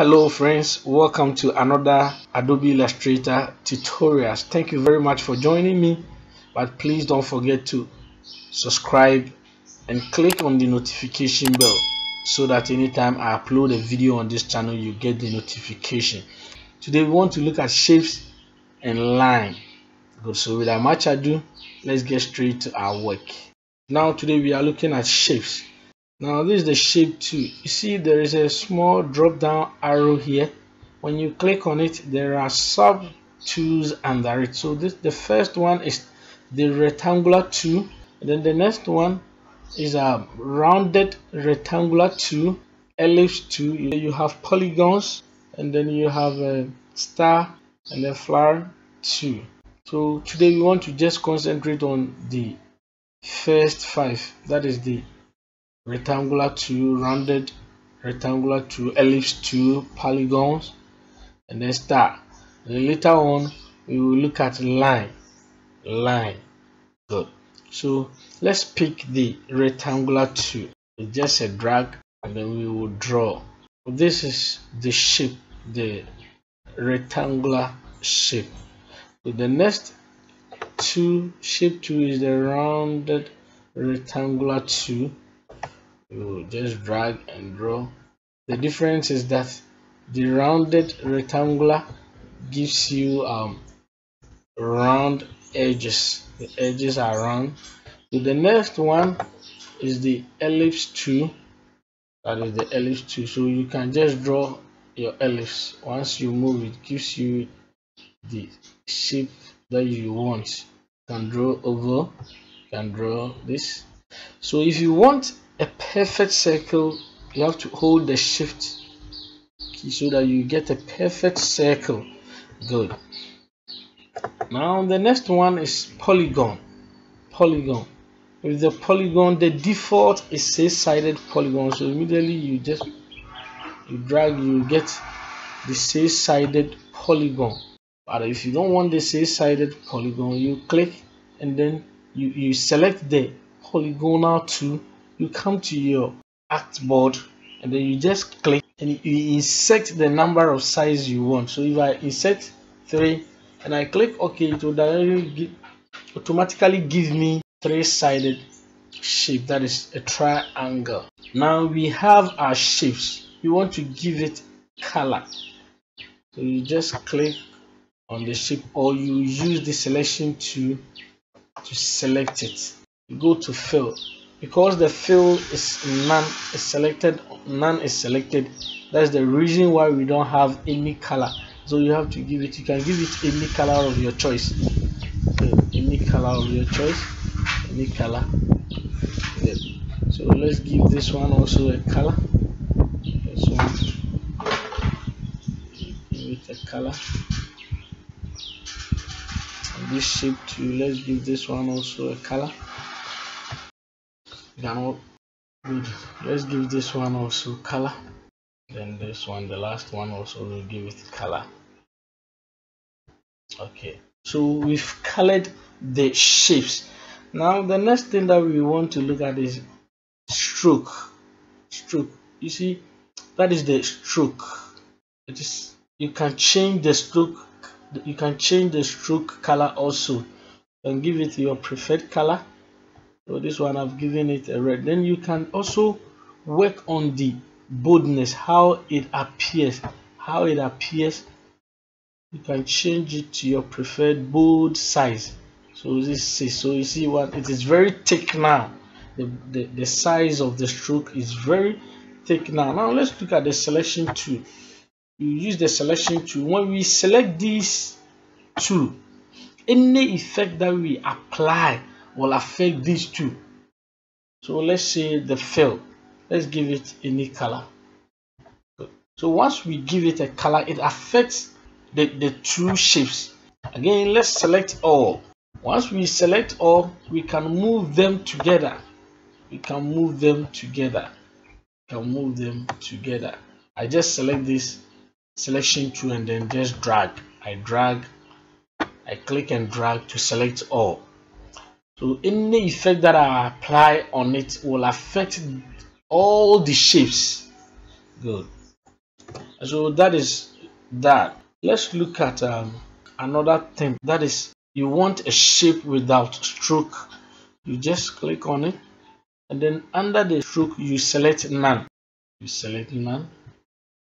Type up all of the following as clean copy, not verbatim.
Hello friends, welcome to another Adobe Illustrator tutorials. Thank you very much for joining me, but please don't forget to subscribe and click on the notification bell so that anytime I upload a video on this channel you get the notification. Today we want to look at shapes and line. Good. So without much ado, let's get straight to our work. Now today we are looking at shapes. Now this is the shape 2. You see there is a small drop down arrow here. When you click on it, there are sub tools under it. So the first one is the rectangular tool, and then the next one is a rounded rectangular tool, ellipse tool. You have polygons, and then you have a star and a flower tool. So today we want to just concentrate on the first 5. That is the rectangular tool, rounded rectangular tool, ellipse tool, polygons, and then star. And then later on we will look at line. Good. So let's pick the rectangular tool. It's just a drag and then we will draw. This is the shape, the rectangular shape. So the next shape 2 is the rounded rectangular tool. You will just drag and draw. The difference is that the rounded rectangular gives you round edges. The edges are round. So the next one is the ellipse tool. That is the ellipse tool. So you can just draw your ellipse. Once you move, it gives you the shape that you want. You can draw oval. You can draw this. So if you want a perfect circle, you have to hold the shift key so that you get a perfect circle. Good. Now the next one is polygon. With the polygon, the default is 6-sided polygon. So immediately you drag, you get the 6-sided polygon. But if you don't want the 6-sided polygon, you click and then you select the polygonal tool. You come to your artboard and then you just click and you insert the number of size you want. So if I insert 3 and I click OK, it will automatically give me 3-sided shape. That is a triangle. Now we have our shapes. We want to give it color. So you just click on the shape or you use the selection tool to select it. You go to fill. Because the fill is none is selected, that's the reason why we don't have any color. So you have to give it, you can give it any color of your choice. Any color of your choice, any color. So let's give this one also a color. This one, give it a color. And this shape too, let's give this one also a color. Good. Let's give this one also color. Then this one, the last one, also will give it color. Okay, so we've colored the shapes. Now the next thing that we want to look at is stroke. You see, that is the stroke. It is, you can change the stroke. You can change the stroke color also. You can give it your preferred color. So this one I've given it a red. Then you can also work on the boldness, how it appears. You can change it to your preferred bold size. So this is, so you see what it is, very thick now. The size of the stroke is very thick now. Now let's look at the selection tool. You use the selection tool. When we select these two, any effect that we apply will affect these two. So let's say the fill, let's give it any color. So once we give it a color, it affects the two shapes. Again, let's select all. Once we select all, we can move them together. I just select this selection tool and then just drag. I click and drag to select all. So any effect that I apply on it will affect all the shapes. Good. So that is that. Let's look at another thing. That is, you want a shape without stroke. You just click on it, and then under the stroke you select none. You select none.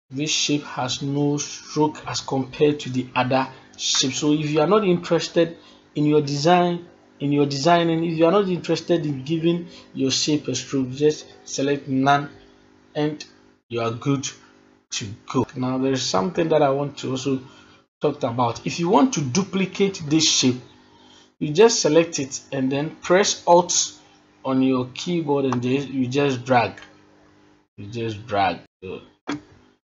This shape has no stroke as compared to the other shape. So if you are not interested in your designing, if you are not interested in giving your shape a stroke, just select none and you are good to go. Now there is something that I want to also talk about. If you want to duplicate this shape, you just select it and then press Alt on your keyboard and you just drag.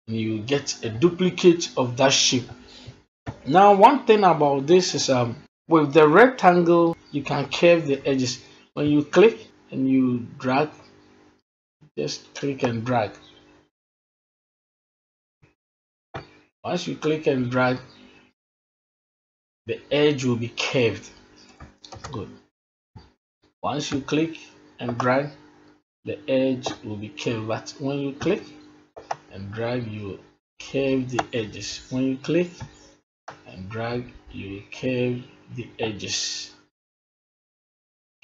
And you get a duplicate of that shape. Now one thing about this is with the rectangle you can curve the edges. When you click and you drag, just click and drag. Once you click and drag, the edge will be curved. Good. Once you click and drag, the edge will be curved. But when you click and drag, you curve the edges. When you click and drag, you curve the edges.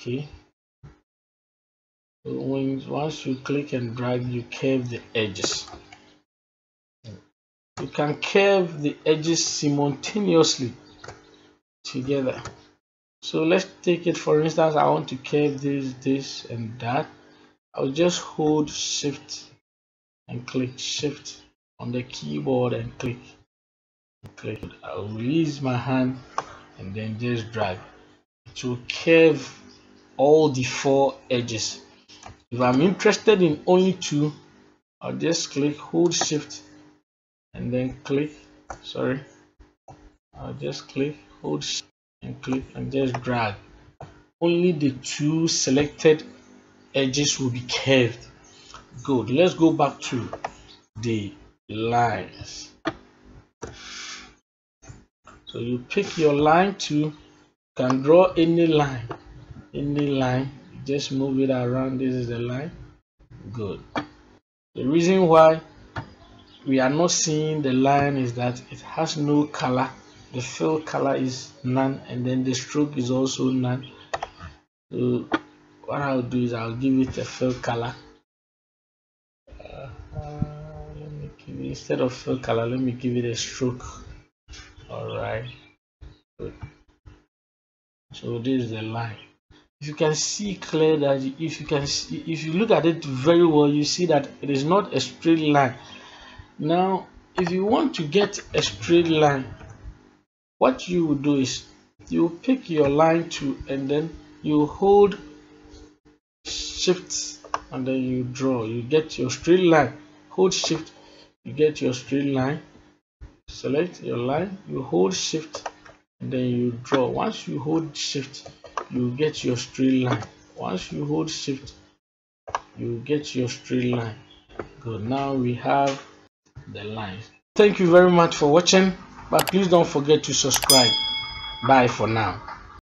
Okay. So once you click and drag, you curve the edges. You can curve the edges simultaneously together. So let's take it, for instance, I want to curve this and that. I'll just hold Shift and click Shift on the keyboard and click. I'll release my hand and then just drag. It will curve all the 4 edges. If I'm interested in only 2, I'll just click, hold Shift and then click. I'll just click, hold Shift and click and just drag. Only the 2 selected edges will be curved. Good. Let's go back to the lines. So you pick your line to, you can draw any line, just move it around. This is the line. Good. The reason why we are not seeing the line is that it has no color. The fill color is none, and then the stroke is also none. So what I'll do is I'll give it a fill color. Instead of fill color, let me give it a stroke. All right. Good. So this is the line. If you can see clear that, if you look at it very well, you see that it is not a straight line. Now if you want to get a straight line, what you will do is you pick your line tool and then you hold Shift and then you draw. You get your straight line. Hold Shift, you get your straight line. Select your line, you hold Shift and then you draw. Once you hold Shift, you get your straight line. Once you hold Shift, you get your straight line. Good. Now we have the lines. Thank you very much for watching, but please don't forget to subscribe. Bye for now.